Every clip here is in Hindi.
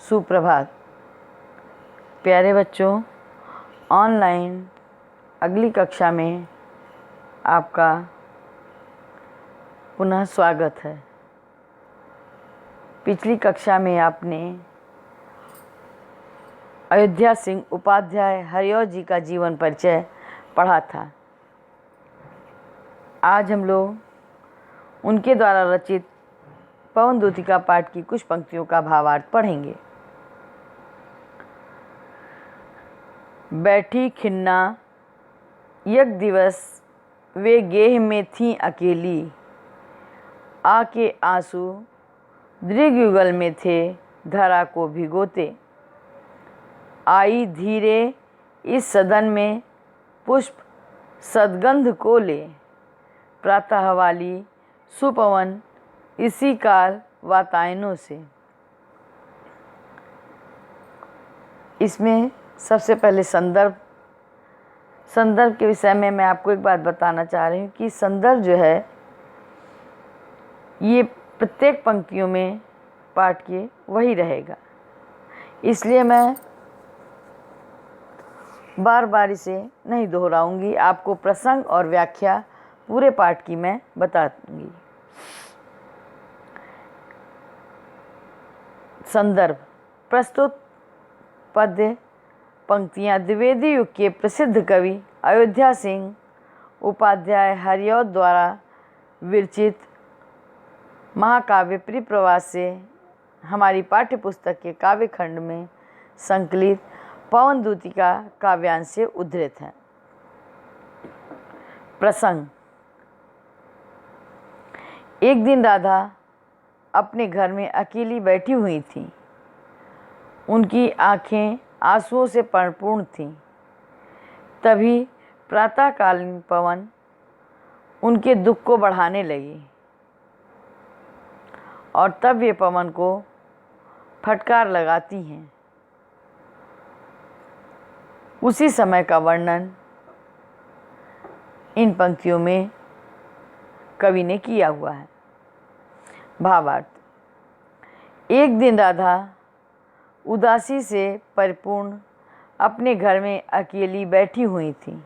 सुप्रभात प्यारे बच्चों। ऑनलाइन अगली कक्षा में आपका पुनः स्वागत है। पिछली कक्षा में आपने अयोध्या सिंह उपाध्याय हरिऔध जी का जीवन परिचय पढ़ा था। आज हम लोग उनके द्वारा रचित पवन दूतिका पाठ की कुछ पंक्तियों का भावार्थ पढ़ेंगे। बैठी खिन्ना एक दिवस वे गेह में थी अकेली, आके आंसू दृग्युगल में थे धरा को भिगोते। आई धीरे इस सदन में पुष्प सदगंध को ले, प्रातः वाली सुपवन इसी काल वातायनों से। इसमें सबसे पहले संदर्भ के विषय में मैं आपको एक बात बताना चाह रही हूँ कि संदर्भ जो है ये प्रत्येक पंक्तियों में पाठ के वही रहेगा, इसलिए मैं बार बार इसे नहीं दोहराऊंगी। आपको प्रसंग और व्याख्या पूरे पाठ की मैं बता दूंगी। संदर्भ प्रस्तुत पद्य पंक्तियाँ द्विवेदी युग के प्रसिद्ध कवि अयोध्या सिंह उपाध्याय हरिऔध द्वारा विरचित महाकाव्य परिप्रवास से हमारी पाठ्य पुस्तक के काव्य खंड में संकलित पवन दूतिका काव्यांश से उद्धृत हैं। प्रसंग। एक दिन राधा अपने घर में अकेली बैठी हुई थी। उनकी आंखें आंसुओं से परिपूर्ण थीं। तभी प्रातःकालीन पवन उनके दुख को बढ़ाने लगी और तब वे पवन को फटकार लगाती हैं। उसी समय का वर्णन इन पंक्तियों में कवि ने किया हुआ है। भावार्थ। एक दिन राधा उदासी से परिपूर्ण अपने घर में अकेली बैठी हुई थी।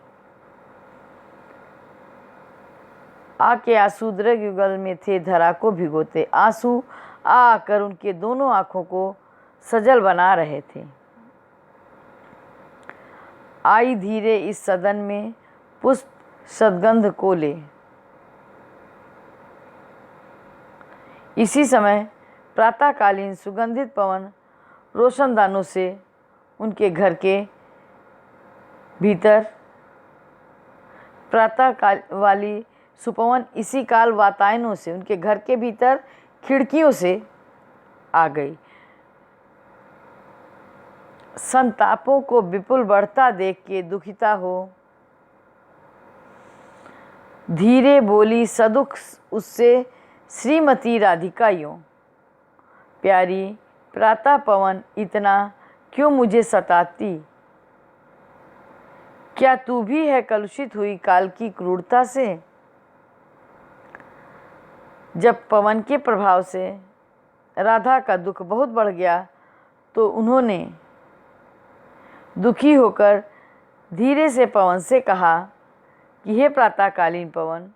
आके आंसू दृग्युगल में थे धरा को भिगोते। आंसू आकर उनके दोनों आँखों को सजल बना रहे थे। आई धीरे इस सदन में पुष्प सदगंध को ले। इसी समय प्रातःकालीन सुगंधित पवन रोशनदानों से उनके घर के भीतर प्रातःकाल वाली सुपवन इसी काल वातायनों से उनके घर के भीतर खिड़कियों से आ गई। संतापों को विपुल बढ़ता देख के दुखिता हो धीरे बोली सदुख उससे श्रीमती राधिका यूं, प्यारी प्रातः पवन इतना क्यों मुझे सताती? क्या तू भी है कलुषित हुई काल की क्रूरता से? जब पवन के प्रभाव से राधा का दुख बहुत बढ़ गया तो उन्होंने दुखी होकर धीरे से पवन से कहा कि हे प्रातःकालीन पवन,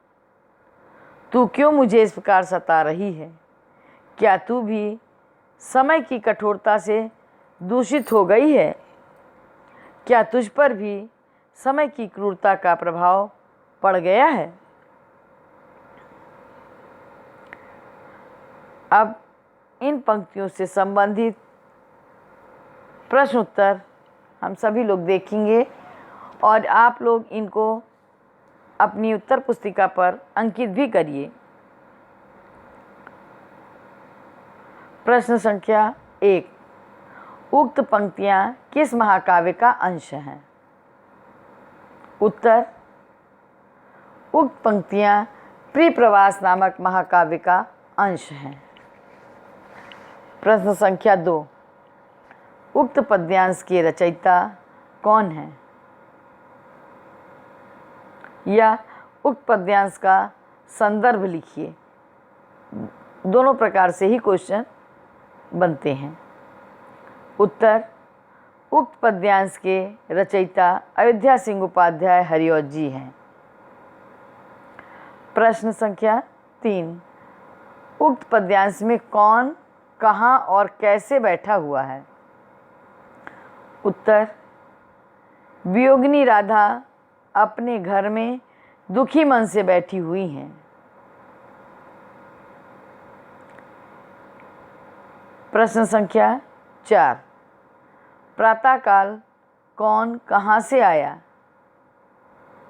तू क्यों मुझे इस प्रकार सता रही है? क्या तू भी समय की कठोरता से दूषित हो गई है? क्या तुझ पर भी समय की क्रूरता का प्रभाव पड़ गया है? अब इन पंक्तियों से संबंधित प्रश्न उत्तर हम सभी लोग देखेंगे और आप लोग इनको अपनी उत्तर पुस्तिका पर अंकित भी करिए। प्रश्न संख्या 1। उक्त पंक्तियाँ किस महाकाव्य का अंश हैं? उत्तर। उक्त पंक्तियाँ परिप्रवास नामक महाकाव्य का अंश हैं। प्रश्न संख्या 2। उक्त पद्यांश के रचयिता कौन हैं? या उक्त पद्यांश का संदर्भ लिखिए। दोनों प्रकार से ही क्वेश्चन बनते हैं। उत्तर, उक्त पद्यांश के रचयिता अयोध्या सिंह उपाध्याय हरिऔध जी हैं। प्रश्न संख्या 3, उक्त पद्यांश में कौन, कहाँ और कैसे बैठा हुआ है? उत्तर, वियोगिनी राधा अपने घर में दुखी मन से बैठी हुई हैं। प्रश्न संख्या 4, प्रातःकाल कौन कहाँ से आया?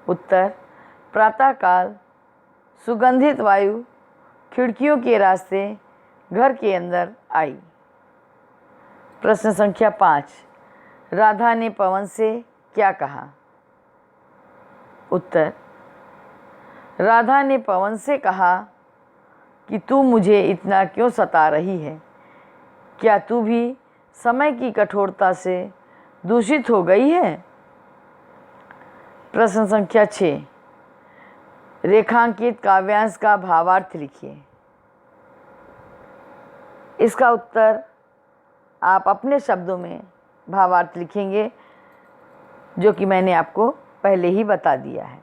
उत्तर, प्रातःकाल सुगंधित वायु खिड़कियों के रास्ते घर के अंदर आई। प्रश्न संख्या 5, राधा ने पवन से क्या कहा? उत्तर, राधा ने पवन से कहा कि तू मुझे इतना क्यों सता रही है? क्या तू भी समय की कठोरता से दूषित हो गई है? प्रश्न संख्या 6, रेखांकित काव्यांश का भावार्थ लिखिए। इसका उत्तर आप अपने शब्दों में भावार्थ लिखेंगे, जो कि मैंने आपको पहले ही बता दिया है।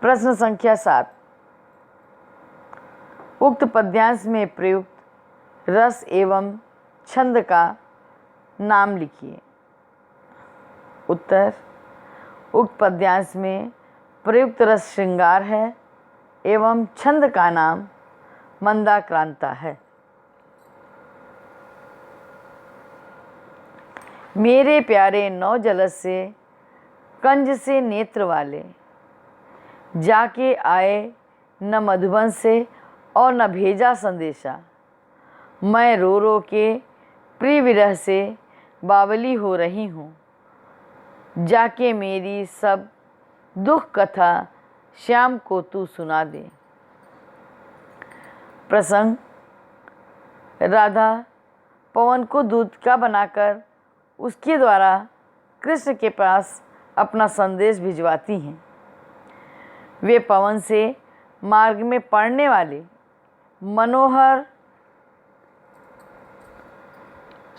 प्रश्न संख्या 7, उक्त पद्यांश में प्रयुक्त रस एवं छंद का नाम लिखिए। उत्तर, उक्त पद्यांश में प्रयुक्त रस श्रृंगार है एवं छंद का नाम मंदाक्रांता है। मेरे प्यारे नौ जलस से कंज से नेत्र वाले, जाके आए न मधुबन से और न भेजा संदेशा। मैं रो रो के प्रिय विरह से बावली हो रही हूँ, जाके मेरी सब दुख कथा श्याम को तू सुना दे। प्रसंग, राधा पवन को दूध का बनाकर उसके द्वारा कृष्ण के पास अपना संदेश भिजवाती हैं। वे पवन से मार्ग में पड़ने वाले मनोहर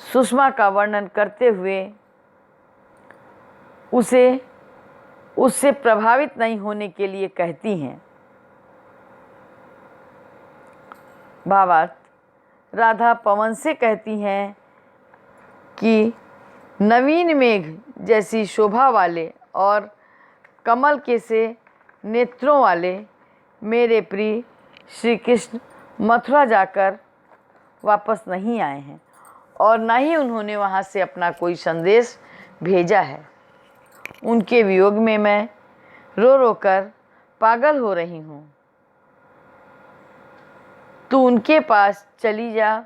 सुषमा का वर्णन करते हुए उससे प्रभावित नहीं होने के लिए कहती हैं। भावार्थ, राधा पवन से कहती हैं कि नवीन मेघ जैसी शोभा वाले और कमल के से नेत्रों वाले मेरे प्रिय श्री कृष्ण मथुरा जाकर वापस नहीं आए हैं और ना ही उन्होंने वहाँ से अपना कोई संदेश भेजा है। उनके वियोग में मैं रो रो कर पागल हो रही हूँ। तू उनके पास चली जा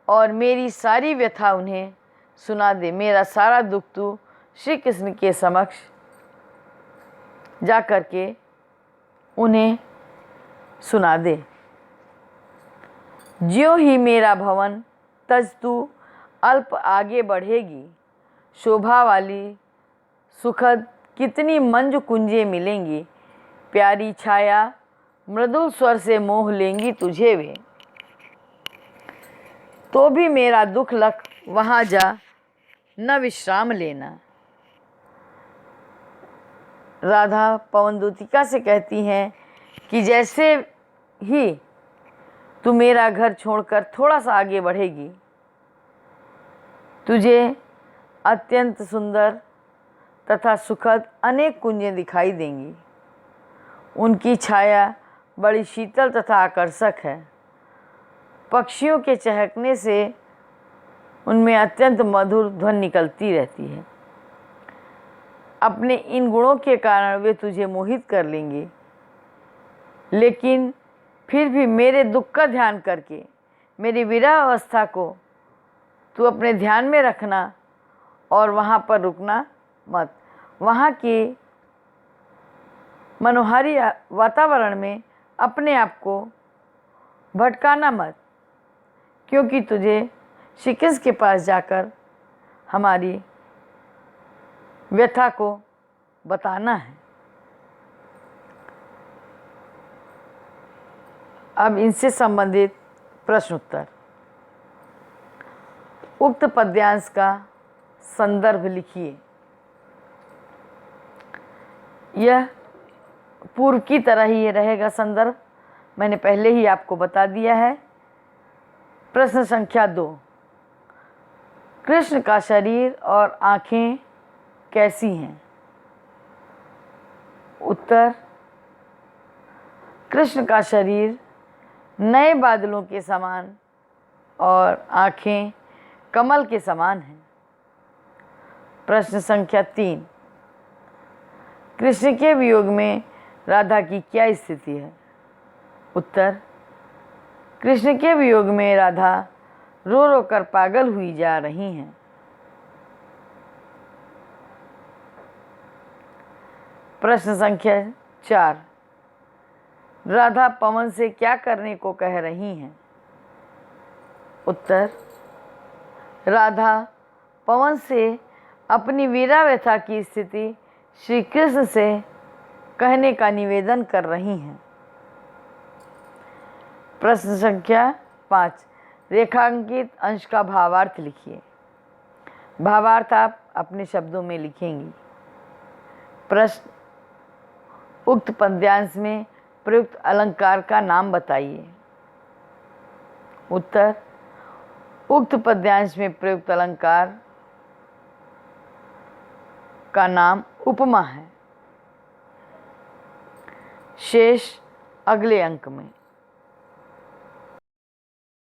और मेरी सारी व्यथा उन्हें सुना दे। मेरा सारा दुख तू श्री कृष्ण के समक्ष जा कर के उन्हें सुना दे। ज्यों ही मेरा भवन तज तू अल्प आगे बढ़ेगी, शोभा वाली सुखद कितनी मंजु कुंजे मिलेंगी, प्यारी छाया मृदुल स्वर से मोह लेंगी तुझे वे। तो भी मेरा दुख लख वहाँ जा न विश्राम लेना। राधा पवन दूतिका से कहती हैं कि जैसे ही तू मेरा घर छोड़कर थोड़ा सा आगे बढ़ेगी, तुझे अत्यंत सुंदर तथा सुखद अनेक कुंजें दिखाई देंगी। उनकी छाया बड़ी शीतल तथा आकर्षक है। पक्षियों के चहकने से उनमें अत्यंत मधुर ध्वनि निकलती रहती है। अपने इन गुणों के कारण वे तुझे मोहित कर लेंगे, लेकिन फिर भी मेरे दुख का ध्यान करके मेरी विरह अवस्था को तू अपने ध्यान में रखना और वहाँ पर रुकना मत। वहाँ के मनोहारी वातावरण में अपने आप को भटकाना मत, क्योंकि तुझे श्री कृष्ण के पास जाकर हमारी व्यथा को बताना है। अब इनसे संबंधित प्रश्न उत्तर। उक्त पद्यांश का संदर्भ लिखिए। यह पूर्व की तरह ही रहेगा संदर्भ, मैंने पहले ही आपको बता दिया है। प्रश्न संख्या 2, कृष्ण का शरीर और आँखें कैसी हैं? उत्तर, कृष्ण का शरीर नए बादलों के समान और आँखें कमल के समान हैं। प्रश्न संख्या 3, कृष्ण के वियोग में राधा की क्या स्थिति है? उत्तर, कृष्ण के वियोग में राधा रो रो कर पागल हुई जा रही हैं। प्रश्न संख्या 4, राधा पवन से क्या करने को कह रही हैं? उत्तर, राधा पवन से अपनी वीरा व्यथा की स्थिति श्री कृष्ण से कहने का निवेदन कर रही हैं। प्रश्न संख्या 5, रेखांकित अंश का भावार्थ लिखिए। भावार्थ आप अपने शब्दों में लिखेंगी। प्रश्न, उक्त पद्यांश में प्रयुक्त अलंकार का नाम बताइए। उत्तर, उक्त पद्यांश में प्रयुक्त अलंकार का नाम उपमा है। शेष अगले अंक में।